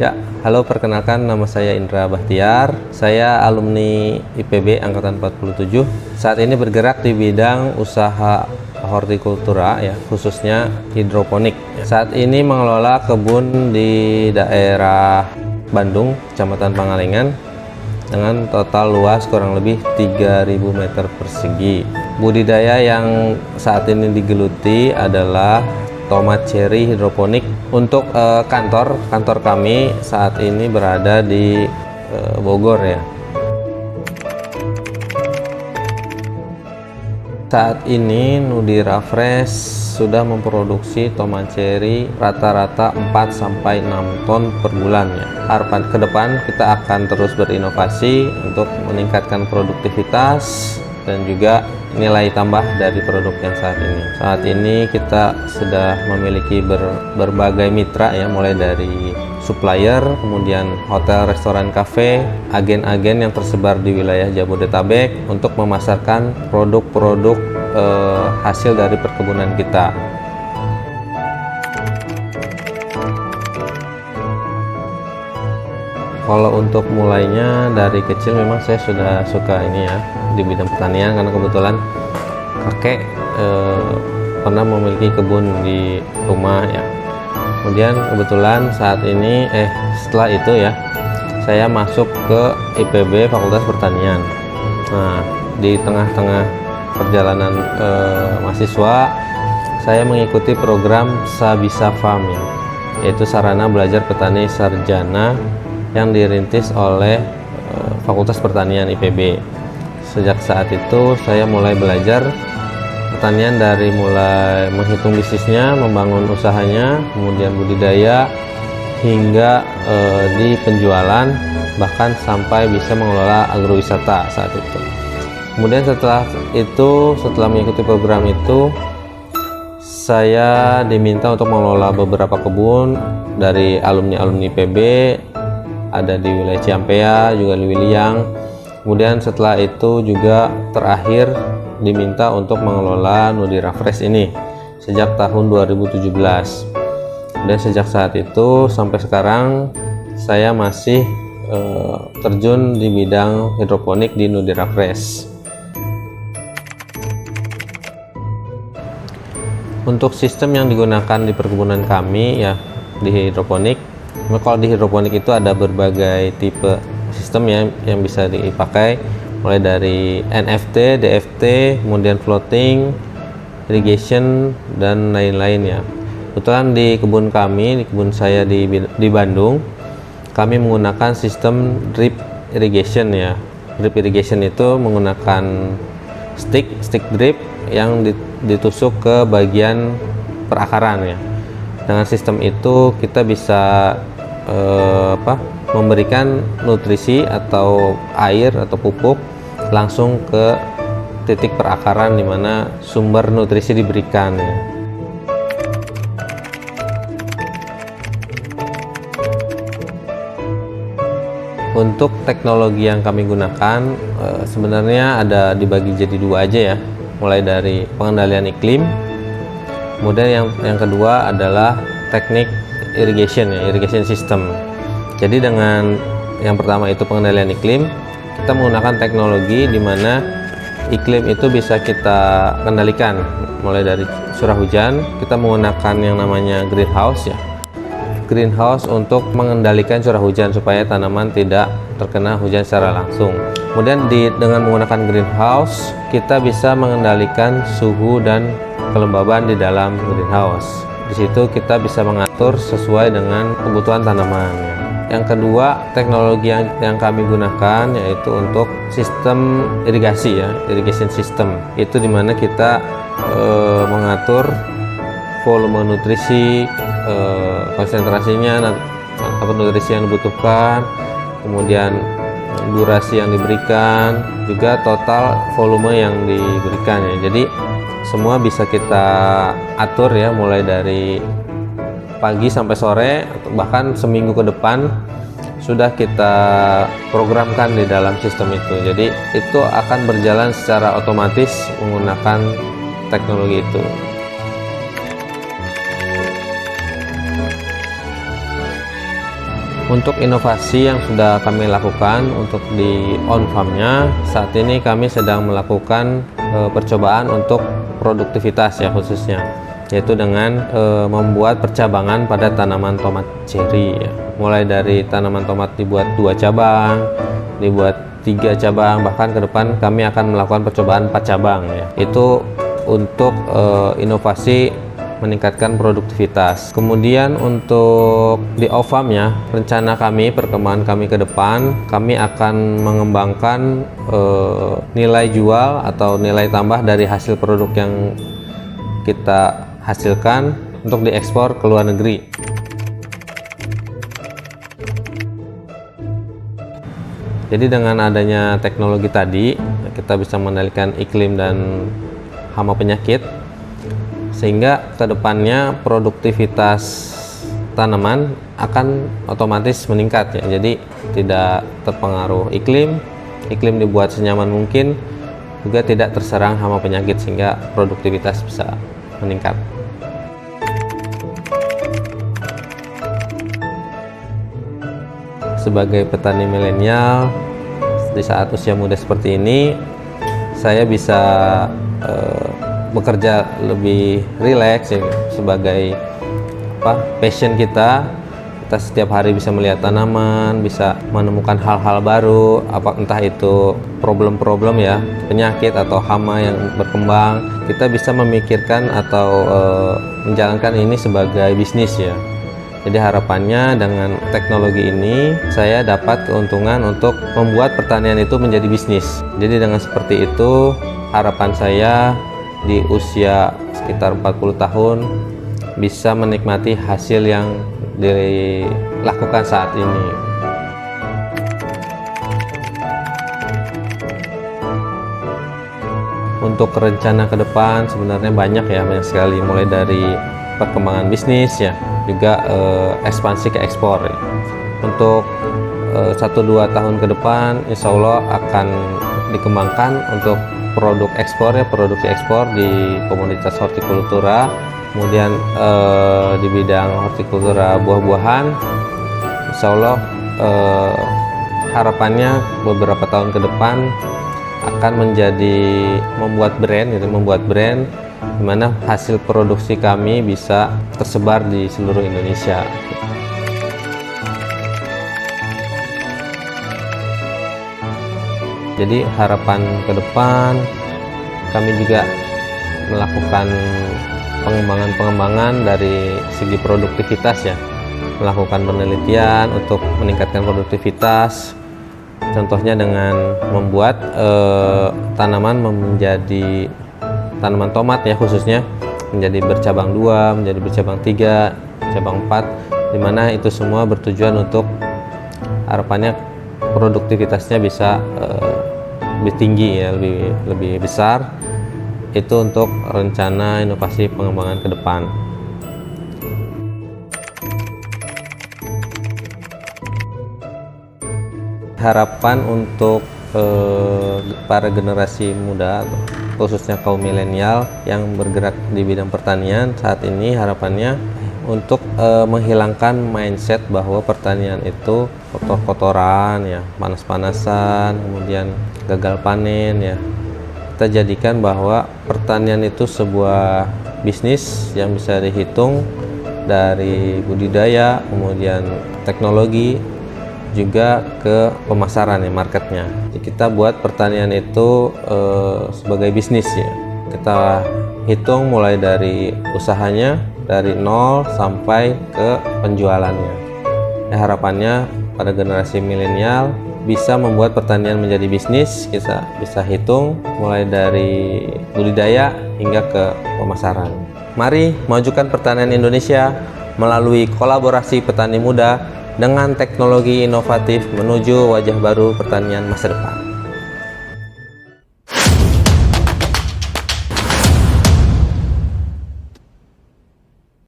Ya, halo, perkenalkan nama saya Indra Bahtiar. Saya alumni IPB angkatan 47. Saat ini bergerak di bidang usaha hortikultura ya, khususnya hidroponik. Saat ini mengelola kebun di daerah Bandung, Kecamatan Pangalengan dengan total luas kurang lebih 3.000 meter persegi. Budidaya yang saat ini digeluti adalah tomat cherry hidroponik. Untuk kantor kami saat ini berada di Bogor ya. Saat ini Nudira Fresh sudah memproduksi tomat cherry rata-rata 4-6 ton per bulan ya. Harapan ke depan kita akan terus berinovasi untuk meningkatkan produktivitas dan juga nilai tambah dari produk yang saat ini. Saat ini kita sudah memiliki berbagai mitra ya, mulai dari supplier, kemudian hotel, restoran, kafe, agen-agen yang tersebar di wilayah Jabodetabek untuk memasarkan produk-produk hasil dari perkebunan kita. Kalau untuk mulainya dari kecil memang saya sudah suka ini ya di bidang pertanian, karena kebetulan kakek pernah memiliki kebun di rumah ya. Kemudian kebetulan saat ini setelah itu ya saya masuk ke IPB Fakultas Pertanian. Nah, di tengah-tengah perjalanan mahasiswa saya mengikuti program Sabisa Farm ya, yaitu sarana belajar petani sarjana yang dirintis oleh Fakultas Pertanian IPB. Sejak saat itu saya mulai belajar pertanian, dari mulai menghitung bisnisnya, membangun usahanya, kemudian budidaya, hingga di penjualan, bahkan sampai bisa mengelola agrowisata saat itu. Kemudian setelah mengikuti program itu, saya diminta untuk mengelola beberapa kebun dari alumni IPB, ada di wilayah Ciampea, juga di Wiliang. Kemudian setelah itu juga terakhir diminta untuk mengelola Nudira Fresh ini sejak tahun 2017. Dan sejak saat itu sampai sekarang saya masih terjun di bidang hidroponik di Nudira Fresh. Untuk sistem yang digunakan di perkebunan kami ya di hidroponik, kalau di hidroponik itu ada berbagai tipe sistem ya yang bisa dipakai, mulai dari NFT, DFT, kemudian floating, irrigation, dan lain-lain ya. Kebetulan di kebun kami, di kebun saya di Bandung, kami menggunakan sistem drip irrigation ya. Drip irrigation itu menggunakan stick drip yang ditusuk ke bagian perakaran ya. Dengan sistem itu kita bisa memberikan nutrisi atau air atau pupuk langsung ke titik perakaran di mana sumber nutrisi diberikan ya. Untuk teknologi yang kami gunakan sebenarnya ada dibagi jadi dua aja ya, mulai dari pengendalian iklim, kemudian yang kedua adalah teknik irrigation ya, irrigation system. Jadi dengan yang pertama itu pengendalian iklim, kita menggunakan teknologi di mana iklim itu bisa kita kendalikan mulai dari curah hujan. Kita menggunakan yang namanya greenhouse ya. Greenhouse untuk mengendalikan curah hujan supaya tanaman tidak terkena hujan secara langsung. Kemudian dengan menggunakan greenhouse kita bisa mengendalikan suhu dan kelembaban di dalam greenhouse. Di situ kita bisa mengatur sesuai dengan kebutuhan tanaman. Yang kedua, teknologi yang kami gunakan yaitu untuk sistem irigasi ya, irrigation system. Itu dimana kita mengatur volume nutrisi, konsentrasinya, apa nutrisi yang dibutuhkan, kemudian durasi yang diberikan, juga total volume yang diberikan ya. Jadi semua bisa kita atur ya, mulai dari pagi sampai sore atau bahkan seminggu ke depan sudah kita programkan di dalam sistem itu. Jadi itu akan berjalan secara otomatis menggunakan teknologi itu. Untuk inovasi yang sudah kami lakukan untuk di on farmnya, saat ini kami sedang melakukan percobaan untuk produktivitas ya khususnya, yaitu dengan membuat percabangan pada tanaman tomat cherry ya. Mulai dari tanaman tomat dibuat 2 cabang, dibuat 3 cabang, bahkan ke depan kami akan melakukan percobaan 4 cabang ya. Itu untuk inovasi meningkatkan produktivitas. Kemudian untuk di off farm ya, rencana kami, perkembangan kami ke depan, kami akan mengembangkan nilai jual atau nilai tambah dari hasil produk yang kita hasilkan untuk diekspor ke luar negeri. Jadi dengan adanya teknologi tadi, kita bisa mengendalikan iklim dan hama penyakit, sehingga kedepannya produktivitas tanaman akan otomatis meningkat ya. Jadi tidak terpengaruh iklim dibuat senyaman mungkin, juga tidak terserang hama penyakit, sehingga produktivitas bisa meningkat. Sebagai petani milenial di saat usia muda seperti ini, saya bisa bekerja lebih rileks ya, sebagai passion kita setiap hari bisa melihat tanaman, bisa menemukan hal-hal baru, entah itu problem-problem ya, penyakit atau hama yang berkembang. Kita bisa memikirkan atau menjalankan ini sebagai bisnis ya. Jadi harapannya dengan teknologi ini saya dapat keuntungan untuk membuat pertanian itu menjadi bisnis. Jadi dengan seperti itu harapan saya di usia sekitar 40 tahun bisa menikmati hasil yang dilakukan saat ini. Untuk rencana ke depan sebenarnya banyak sekali, mulai dari perkembangan bisnis ya, juga ekspansi ke ekspor ya. Untuk 1-2 tahun ke depan insya Allah akan dikembangkan untuk produk ekspor ya, produksi ekspor di komoditas hortikultura, kemudian di bidang hortikultura buah-buahan. Insya Allah harapannya beberapa tahun ke depan akan membuat brand di mana hasil produksi kami bisa tersebar di seluruh Indonesia. Jadi harapan ke depan kami juga melakukan pengembangan dari segi produktivitas ya, melakukan penelitian untuk meningkatkan produktivitas, contohnya dengan membuat tanaman menjadi tanaman tomat ya khususnya menjadi bercabang 2, menjadi bercabang 3, cabang 4, dimana itu semua bertujuan untuk harapannya produktivitasnya bisa lebih tinggi ya, lebih besar. Itu untuk rencana inovasi pengembangan ke depan. Harapan untuk para generasi muda khususnya kaum milenial yang bergerak di bidang pertanian saat ini, harapannya untuk menghilangkan mindset bahwa pertanian itu kotor-kotoran ya, panas-panasan, kemudian gagal panen ya. Kita jadikan bahwa pertanian itu sebuah bisnis yang bisa dihitung dari budidaya, kemudian teknologi, juga ke pemasaran ya, marketnya. Jadi kita buat pertanian itu sebagai bisnis ya. Kita hitung mulai dari usahanya, dari nol sampai ke penjualannya. Harapannya pada generasi milenial bisa membuat pertanian menjadi bisnis. Kita bisa hitung mulai dari budidaya hingga ke pemasaran. Mari majukan pertanian Indonesia melalui kolaborasi petani muda dengan teknologi inovatif menuju wajah baru pertanian masa depan.